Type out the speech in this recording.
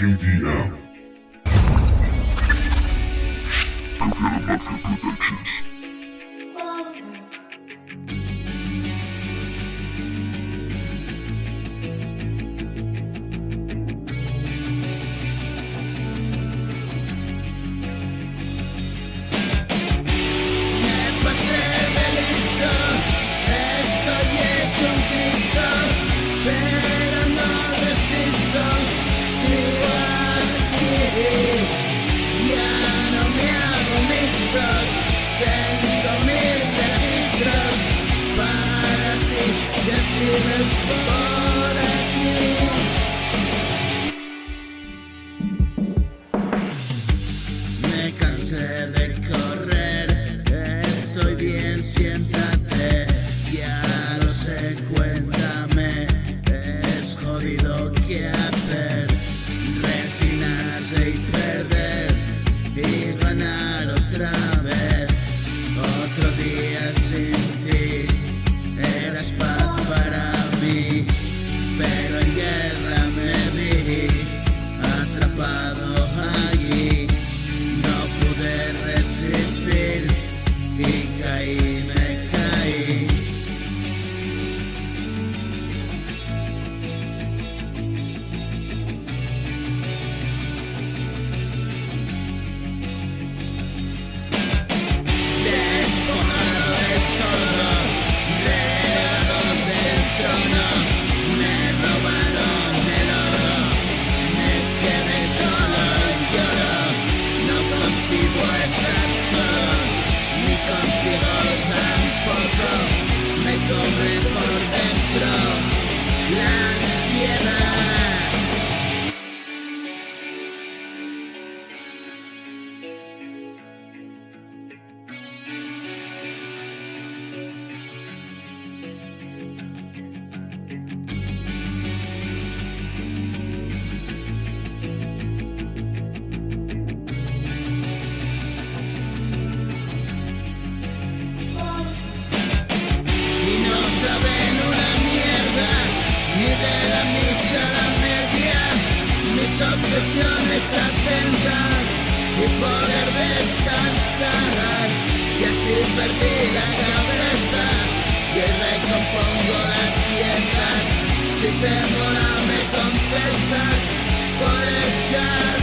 KDM. Profile Mafia Productions. Por aquí. Me cansé de correr, estoy bien, siéntate, ya lo sé, cuéntame, es jodido qué hacer, resignarse y perder y ganar otra vez, otro día sin ti, eras paz para mí, pero en guerra me vi atrapado allí, no pude resistir y caí, me caí. Despojado de todo, relegado del trono, me robaron el oro, me quedé solo y lloro, no concibo estar solo, ni contigo tampoco, me corre por dentro la ansiedad. Saben una mierda, ni de la misa a la media, mis obsesiones atentan y poder descansar, y así perdí la cabeza y recompongo las piezas, si te mola me contestas por echar.